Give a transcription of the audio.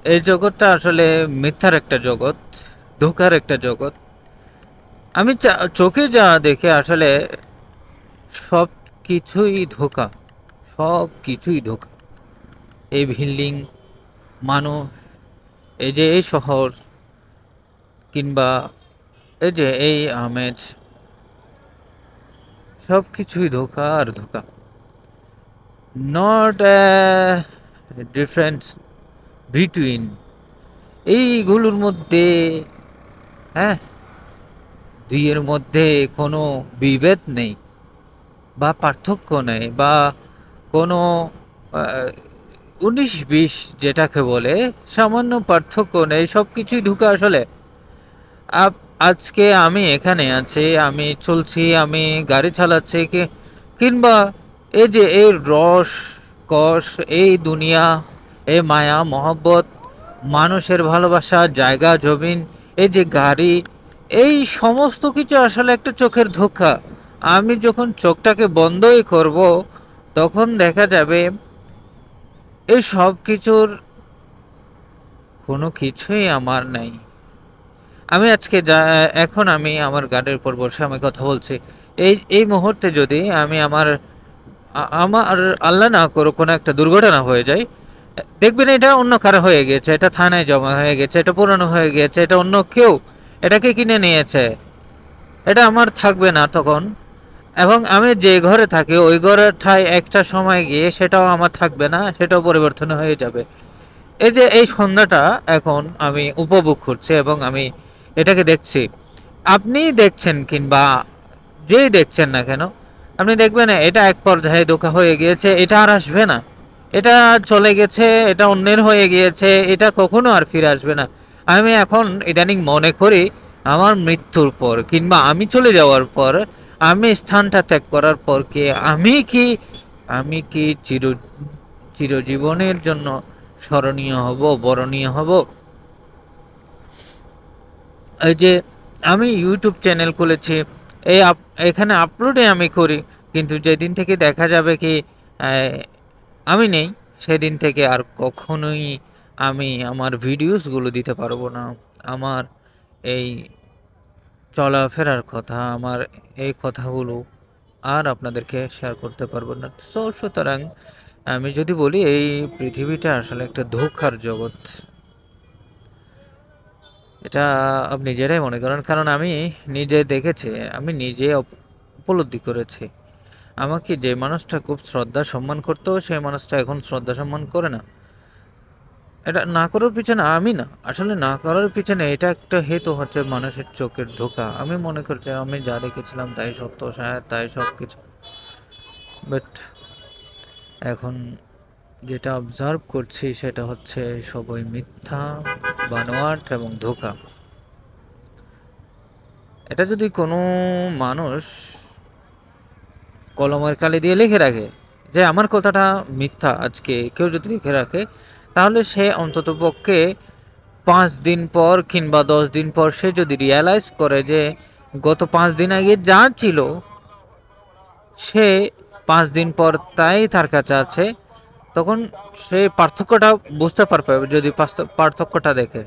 এই জগৎটা আসলে মিথ্যার একটা জগৎ, ধোঁকার একটা জগৎ। আমি চোখে যা দেখে আসলে সব কিছুই ধোঁকা, সব কিছুই ধোঁকা। এই বিল্ডিং, মানুষ, এই যে এই শহর, কিংবা এই যে এই আমেজ, সব কিছুই ধোঁকা আর ধোঁকা। নট ডিফারেন্স বিটুইন এইগুলোর মধ্যে, হ্যাঁ, দুইয়ের মধ্যে কোনো বিভেদ নেই বা পার্থক্য নেই বা কোনো 19-20 যেটাকে বলে সামান্য পার্থক্য নেই, সব কিছুই ধোঁকা আসলে। আজকে আমি এখানে আছি, আমি চলছি, আমি গাড়ি চালাচ্ছি, কিংবা এই যে এই রস কস, এই দুনিয়া, এই মায়া মহব্বত, মানুষের ভালোবাসা, জায়গা জমিন, এই যে গাড়ি, এই সমস্ত কিছু আসলে একটা চোখের ধোঁকা। আমি যখন চোখটাকে বন্ধই করব, তখন দেখা যাবে এই সব কিছুর কোনো কিছুই আমার নাই। আমি আজকে এখন আমি আমার গাড়ির উপর বসে আমি কথা বলছি। এই এই মুহূর্তে যদি আমি আমার আল্লাহ না করুক কোনো একটা দুর্ঘটনা হয়ে যায়, দেখবেন এটা অন্য কারো হয়ে গেছে, এটা থানায় জমা হয়ে গেছে, এটা পুরানো হয়ে গেছে, এটা অন্য কেউ এটাকে কিনে নিয়েছে, এটা আমার থাকবে না তখন। এবং আমি যে ঘরে থাকি ওই ঘরের ঠাই একটা সময় গিয়ে সেটাও আমার থাকবে না, সেটাও পরিবর্তন হয়ে যাবে। এই যে এই সন্ধ্যাটা এখন আমি উপভোগ করছি এবং আমি এটাকে দেখছি, আপনি দেখছেন কিংবা যেই দেখছেন না কেন, আপনি দেখবেন এটা এক পর্যায়ে ধোঁকা হয়ে গিয়েছে, এটা আর আসবে না, এটা চলে গেছে, এটা অন্যের হয়ে গিয়েছে, এটা কখনো আর ফিরে আসবে না। আমি এখন ইদানিং মনে করি আমার মৃত্যুর পর কিংবা আমি চলে যাওয়ার পর, আমি স্থানটা ত্যাগ করার পর কি আমি কি চিরজীবনের জন্য স্মরণীয় হব, বরণীয় হব? এই যে আমি ইউটিউব চ্যানেল খুলেছি, এই এখানে আপলোডে আমি করি, কিন্তু যেদিন থেকে দেখা যাবে কি আহ, আমি নেই, সেদিন থেকে আর কখনোই আমি আমার ভিডিওসগুলো দিতে পারবো না। আমার এই চলাফেরার কথা, আমার এই কথাগুলো আর আপনাদেরকে শেয়ার করতে পারবো না। সুতরাং আমি যদি বলি এই পৃথিবীটা আসলে একটা ধোঁকার জগৎ, এটা আপনি নিজেরাই মনে করেন, কারণ আমি নিজে দেখেছি, আমি নিজে উপলব্ধি করেছি। আমাকে যে মানুষটা খুব শ্রদ্ধা সম্মান করতো, সেই মানুষটা এখন শ্রদ্ধা সম্মান করে না। এটা না করার পিছনে আমি না, আসলে না করার পিছনে এটা একটা হেতু হচ্ছে মানুষের চোখের ধোঁকা। আমি মনে করছি আমি যা দেখেছিলাম তাই সত্য, শায়দ তাই সব কিছু। বাট এখন যেটা অবজার্ভ করছি সেটা হচ্ছে সবই মিথ্যা, বানোয়াট এবং ধোঁকা। এটা যদি কোনো মানুষ কলমের কালি দিয়ে লিখে রাখে যে আমার কথাটা মিথ্যা, আজকে কেউ যদি লিখে রাখে, তাহলে সে অন্ততপক্ষে 5 দিন পর কিংবা 10 দিন পর সে যদি রিয়ালাইজ করে যে গত 5 দিন আগে যা ছিল, সে 5 দিন পর তাই তার কাছে আছে, তখন সে পার্থক্যটা বুঝতে পারবে যদি পার্থক্যটা দেখে।